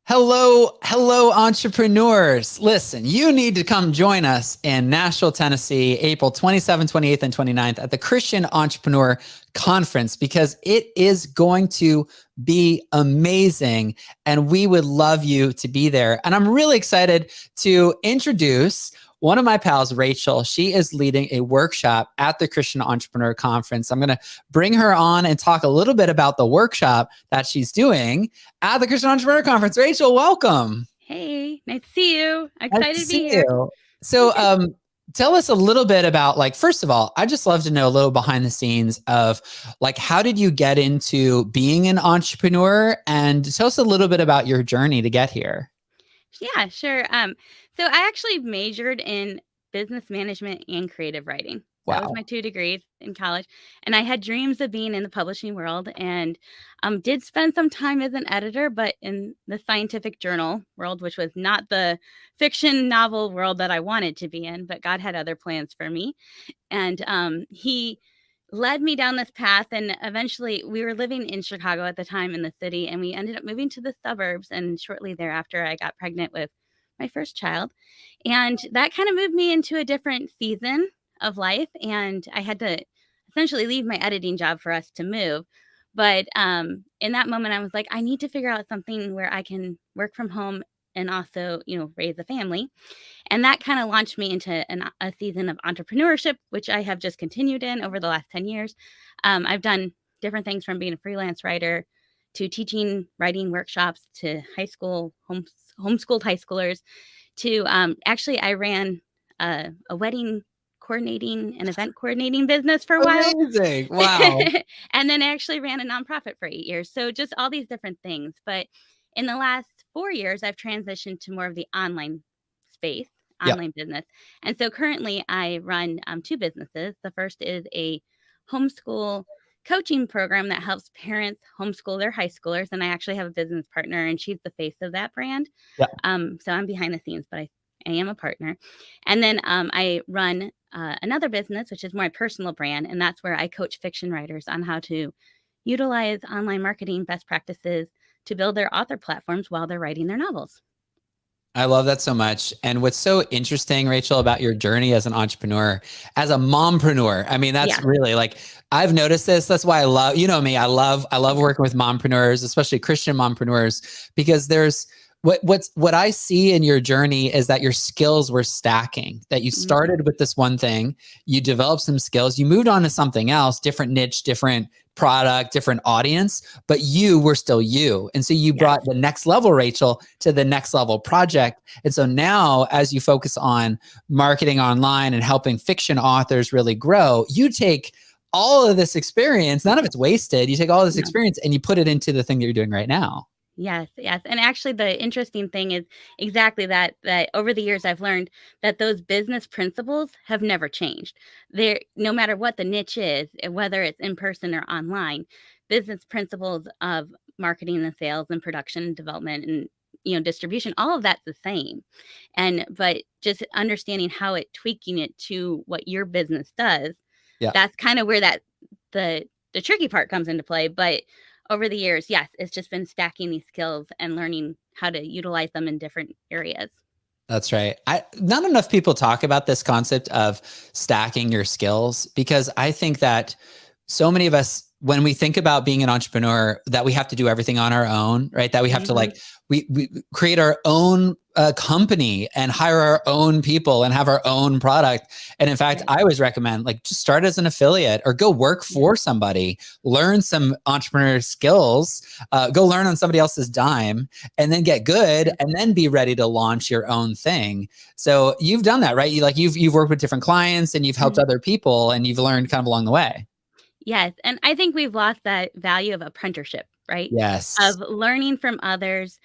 Hello, entrepreneurs. Listen, you need to come join us in Nashville, Tennessee, April 27th, 28th, and 29th at the Christian Entrepreneur Conference because it is going to be amazing and we would love you to be there. And I'm really excited to introduce one of my pals, Rachel. She is leading a workshop at the Christian Entrepreneur Conference. I'm going to bring her on and talk a little bit about the workshop that she's doing at the Christian Entrepreneur Conference. Rachel, welcome. Hey, nice to see you. Nice Excited to to be see here. you. So, tell us a little bit about, like, first of all, I just love to know a little behind the scenes of, like, how did you get into being an entrepreneur, and tell us a little bit about your journey to get here. Yeah, sure. So I actually majored in business management and creative writing. That was Wow. my two degrees in college. And I had dreams of being in the publishing world and did spend some time as an editor, but in the scientific journal world, which was not the fiction novel world that I wanted to be in, but God had other plans for me. And he led me down this path, and eventually we were living in Chicago at the time in the city, and we ended up moving to the suburbs, and shortly thereafter I got pregnant with my first child, and that kind of moved me into a different season of life, and I had to essentially leave my editing job for us to move. But in that moment I was like, I need to figure out something where I can work from home and also, raise a family. And that kind of launched me into a season of entrepreneurship, which I have just continued in over the last 10 years. I've done different things from being a freelance writer to teaching writing workshops to high school, homeschooled high schoolers, to actually, I ran a wedding coordinating and event coordinating business for a while. Amazing. Wow. And then I actually ran a nonprofit for 8 years. So just all these different things. But in the last 4 years, I've transitioned to more of the online space, Yep. online business. And so currently I run two businesses. The first is a homeschool coaching program that helps parents homeschool their high schoolers. And I actually have a business partner, and she's the face of that brand. Yep. So I'm behind the scenes, but I am a partner. And then I run another business, which is more my personal brand. And that's where I coach fiction writers on how to utilize online marketing best practices to build their author platforms while they're writing their novels. I love that so much. And what's so interesting, Rachel, about your journey as an entrepreneur, as a mompreneur, I mean, that's really, like, I've noticed this. That's why I love, you know me, I love working with mompreneurs, especially Christian mompreneurs, because there's what I see in your journey is that your skills were stacking, that you started with this one thing, you developed some skills, you moved on to something else, different niche, different product, different audience, but you were still you. And so you brought the next level, Rachel, to the next level project. And so now, as you focus on marketing online and helping fiction authors really grow, you take all of this experience, none of it's wasted. You take all this experience and you put it into the thing that you're doing right now. Yes. And actually the interesting thing is exactly that over the years I've learned that those business principles have never changed. They're, no matter what the niche is, whether it's in person or online, business principles of marketing and sales and production and development and distribution, all of that's the same. But just understanding how tweaking it to what your business does, that's kind of where the tricky part comes into play. But over the years, yes, it's just been stacking these skills and learning how to utilize them in different areas. That's right. Not enough people talk about this concept of stacking your skills, because I think that so many of us, when we think about being an entrepreneur, that we have to do everything on our own, right? That we have to, like, we create our own company and hire our own people and have our own product. And in fact, I always recommend, like, just start as an affiliate or go work for somebody, learn some entrepreneur skills, go learn on somebody else's dime, and then get good, and then be ready to launch your own thing. So you've done that, right? You've worked with different clients and you've helped other people, and you've learned kind of along the way. Yes. And I think we've lost that value of apprenticeship, right? Yes. Of learning from others,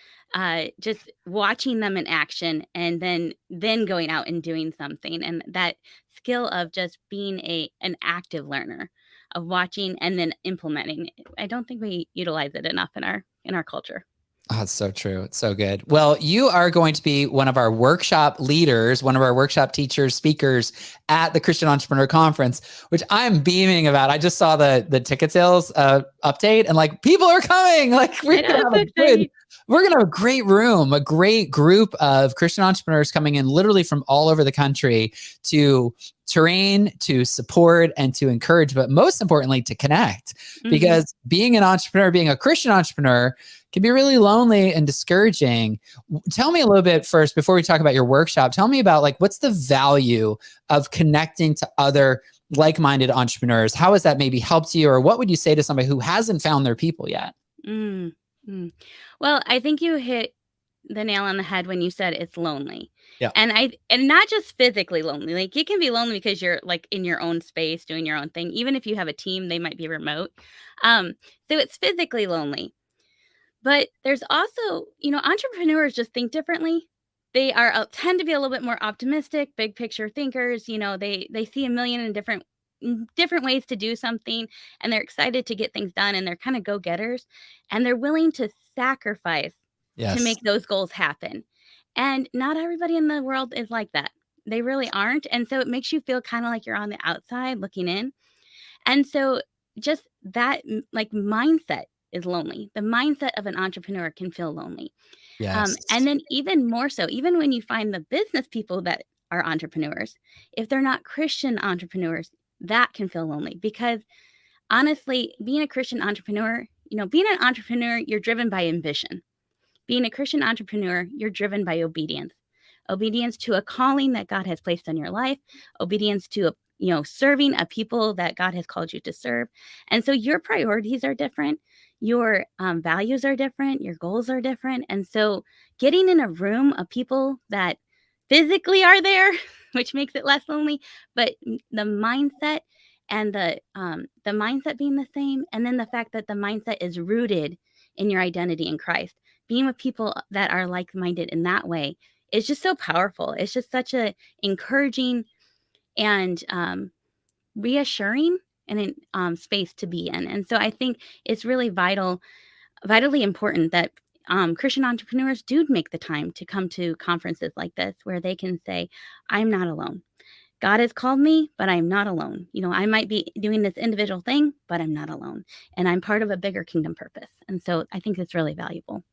just watching them in action, and then going out and doing something. And that skill of just being an active learner, of watching and then implementing. I don't think we utilize it enough in our culture. Oh, it's so true. It's so good. Well, you are going to be one of our workshop leaders, one of our workshop teachers, speakers at the Christian Entrepreneur Conference, which I'm beaming about. I just saw the ticket sales update, and, like, people are coming. Like, we're gonna have a We're going to have a great room, a great group of Christian entrepreneurs coming in literally from all over the country to train, to support, and to encourage, but most importantly, to connect. Because being an entrepreneur, being a Christian entrepreneur, can be really lonely and discouraging. Tell me a little bit first, before we talk about your workshop, tell me about like, what's the value of connecting to other like-minded entrepreneurs? How has that maybe helped you? Or what would you say to somebody who hasn't found their people yet? Well, I think you hit the nail on the head when you said it's lonely. Yeah. And not just physically lonely. Like you can be lonely because you're like in your own space doing your own thing. Even if you have a team, they might be remote. So it's physically lonely. But there's also, entrepreneurs just think differently. They are tend to be a little bit more optimistic, big picture thinkers. They see a million and different ways to do something, and they're excited to get things done, and they're kind of go-getters, and they're willing to sacrifice to make those goals happen. And not everybody in the world is like that. They really aren't. And so it makes you feel kind of like you're on the outside looking in. And so just that like mindset is lonely. The mindset of an entrepreneur can feel lonely. Yes. And then even more so, even when you find the business people that are entrepreneurs, if they're not Christian entrepreneurs, that can feel lonely because honestly, being a Christian entrepreneur, you're driven by ambition. Being a Christian entrepreneur, you're driven by obedience. Obedience to a calling that God has placed on your life, obedience to serving a people that God has called you to serve. And so your priorities are different. Your values are different. Your goals are different. And so getting in a room of people that physically are there, which makes it less lonely, but the mindset and the mindset being the same, and then the fact that the mindset is rooted in your identity in Christ, being with people that are like-minded in that way is just so powerful. It's just such a encouraging and reassuring and space to be in. And so I think it's really vitally important that Christian entrepreneurs do make the time to come to conferences like this where they can say, I'm not alone. God has called me, but I'm not alone. I might be doing this individual thing, but I'm not alone. And I'm part of a bigger kingdom purpose. And so I think it's really valuable.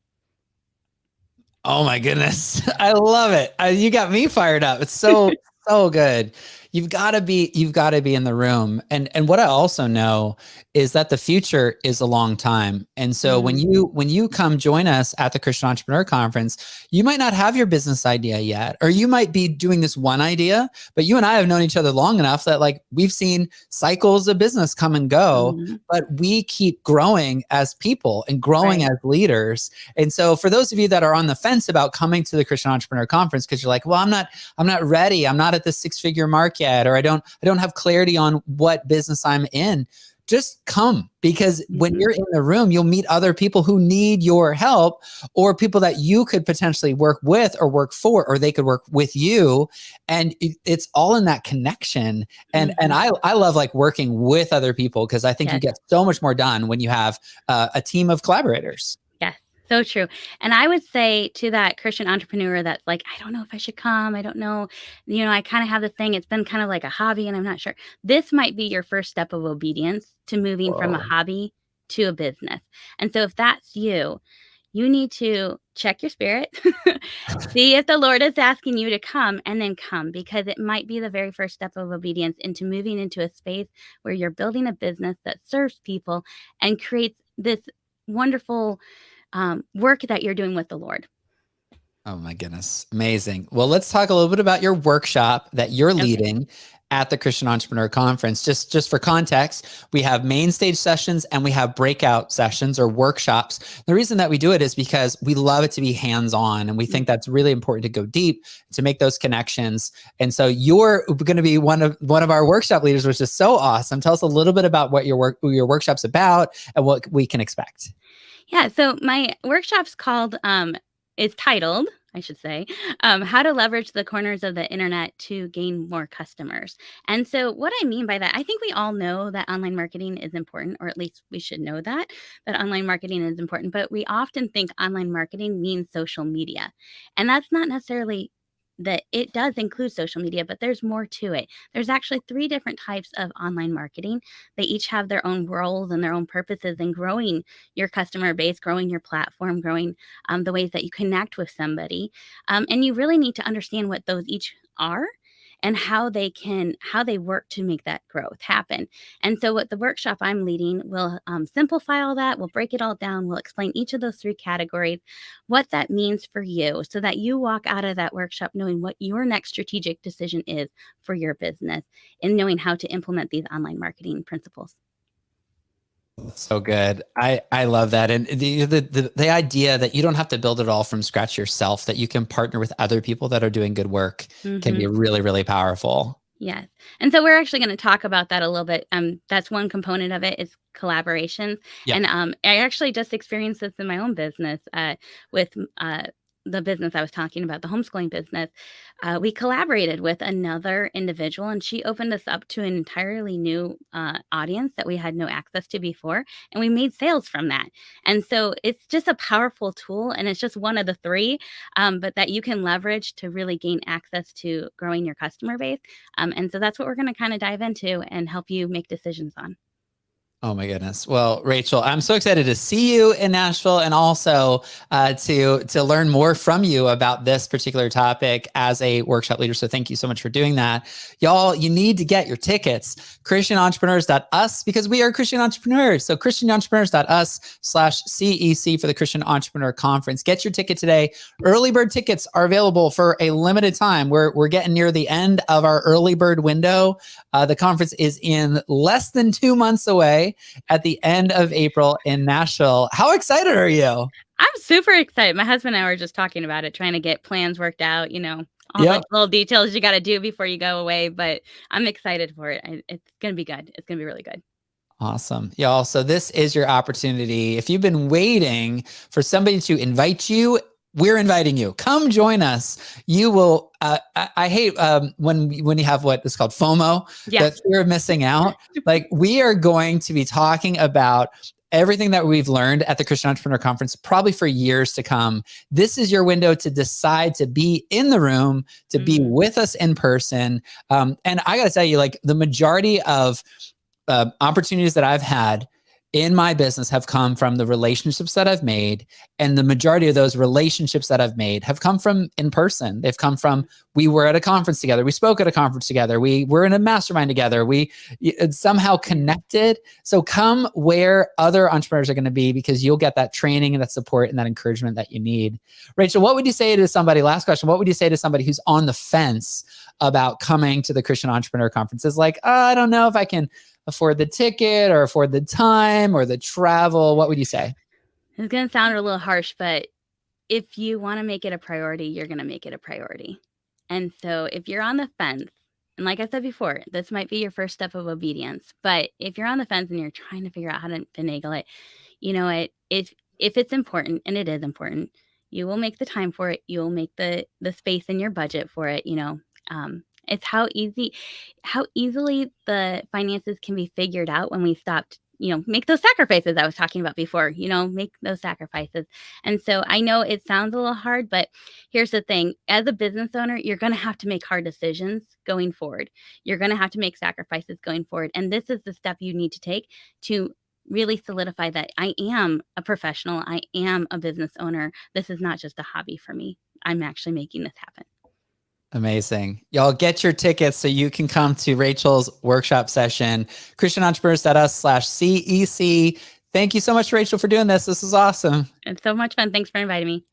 Oh my goodness. I love it. You got me fired up. It's so good. You've got to be in the room. And what I also know is that the future is a long time. And so when you come join us at the Christian Entrepreneur Conference, you might not have your business idea yet, or you might be doing this one idea, but you and I have known each other long enough that like we've seen cycles of business come and go, but we keep growing as people and growing as leaders. And so for those of you that are on the fence about coming to the Christian Entrepreneur Conference, because you're like, well, I'm not ready. I'm not at the 6-figure mark yet, or I don't have clarity on what business I'm in. Just come, because when you're in the room, you'll meet other people who need your help, or people that you could potentially work with or work for, or they could work with you. And it's all in that connection. And I love like working with other people, because I think you get so much more done when you have a team of collaborators. So true. And I would say to that Christian entrepreneur that's like, I don't know if I should come. I don't know. I kind of have the thing. It's been kind of like a hobby and I'm not sure. This might be your first step of obedience to moving from a hobby to a business. And so if that's you, you need to check your spirit, see if the Lord is asking you to come, and then come, because it might be the very first step of obedience into moving into a space where you're building a business that serves people and creates this wonderful work that you're doing with the Lord. Oh my goodness. Amazing. Well, let's talk a little bit about your workshop that you're leading at the Christian Entrepreneur Conference. Just for context, we have main stage sessions and we have breakout sessions or workshops. The reason that we do it is because we love it to be hands-on, and we think that's really important to go deep, to make those connections. And so you're going to be one of our workshop leaders, which is so awesome. Tell us a little bit about what your workshop's about and what we can expect. Yeah, so my workshop's titled, I should say, How to Leverage the Corners of the Internet to Gain More Customers. And so what I mean by that, I think we all know that online marketing is important, or at least we should know that online marketing is important, but we often think online marketing means social media. And that's not necessarily that it does include social media, but there's more to it. There's actually 3 different types of online marketing. They each have their own roles and their own purposes in growing your customer base, growing your platform, growing the ways that you connect with somebody. And you really need to understand what those each are and how they work to make that growth happen. And so what the workshop I'm leading will simplify all that. We'll break it all down. We'll explain each of those 3 categories, what that means for you, so that you walk out of that workshop knowing what your next strategic decision is for your business and knowing how to implement these online marketing principles. So good. I love that. And the idea that you don't have to build it all from scratch yourself, that you can partner with other people that are doing good work can be really, really powerful. Yes. And so we're actually going to talk about that a little bit. That's one component of it is collaboration. Yeah. And I actually just experienced this in my own business with the business I was talking about, the homeschooling business. We collaborated with another individual, and she opened us up to an entirely new audience that we had no access to before, and we made sales from that. And so it's just a powerful tool, and it's just one of the 3, but that you can leverage to really gain access to growing your customer base. And so that's what we're going to kind of dive into and help you make decisions on. Oh my goodness. Well, Rachel, I'm so excited to see you in Nashville and also to learn more from you about this particular topic as a workshop leader. So thank you so much for doing that. Y'all, you need to get your tickets, christianentrepreneurs.us, because we are Christian entrepreneurs. So christianentrepreneurs.us/CEC for the Christian Entrepreneur Conference. Get your ticket today. Early bird tickets are available for a limited time. We're getting near the end of our early bird window. The conference is in less than 2 months away at the end of April in Nashville. How excited are you? I'm super excited. My husband and I were just talking about it, trying to get plans worked out, all the little details you got to do before you go away. But I'm excited for it. It's going to be good. It's going to be really good. Awesome. Y'all, so this is your opportunity. If you've been waiting for somebody to invite you, we're inviting you. Come join us. You will. I hate when you have what is called FOMO, that fear of missing out. Like, we are going to be talking about everything that we've learned at the Christian Entrepreneur Conference, probably for years to come. This is your window to decide to be in the room, to be with us in person. And I got to tell you, like, the majority of opportunities that I've had in my business have come from the relationships that I've made. And the majority of those relationships that I've made have come from in person. They've come from, we were at a conference together. We spoke at a conference together. We were in a mastermind together. We somehow connected. So come where other entrepreneurs are going to be, because you'll get that training and that support and that encouragement that you need. Rachel, what would you say to somebody, last question, what would you say to somebody who's on the fence about coming to the Christian Entrepreneur Conference? Is like, I don't know if I can afford the ticket or afford the time or the travel. What would you say? It's going to sound a little harsh, but if you want to make it a priority, you're going to make it a priority. And so if you're on the fence, and like I said before, this might be your first step of obedience, but if you're on the fence and you're trying to figure out how to finagle it, if it's important, and it is important, you will make the time for it. You will make the space in your budget for it. It's how easily the finances can be figured out when we stopped, make those sacrifices I was talking about before, make those sacrifices. And so I know it sounds a little hard, but here's the thing. As a business owner, you're going to have to make hard decisions going forward. You're going to have to make sacrifices going forward. And this is the step you need to take to really solidify that I am a professional. I am a business owner. This is not just a hobby for me. I'm actually making this happen. Amazing. Y'all, get your tickets so you can come to Rachel's workshop session, christianentrepreneurs.us/CEC. Thank you so much, Rachel, for doing this. This is awesome. It's so much fun. Thanks for inviting me.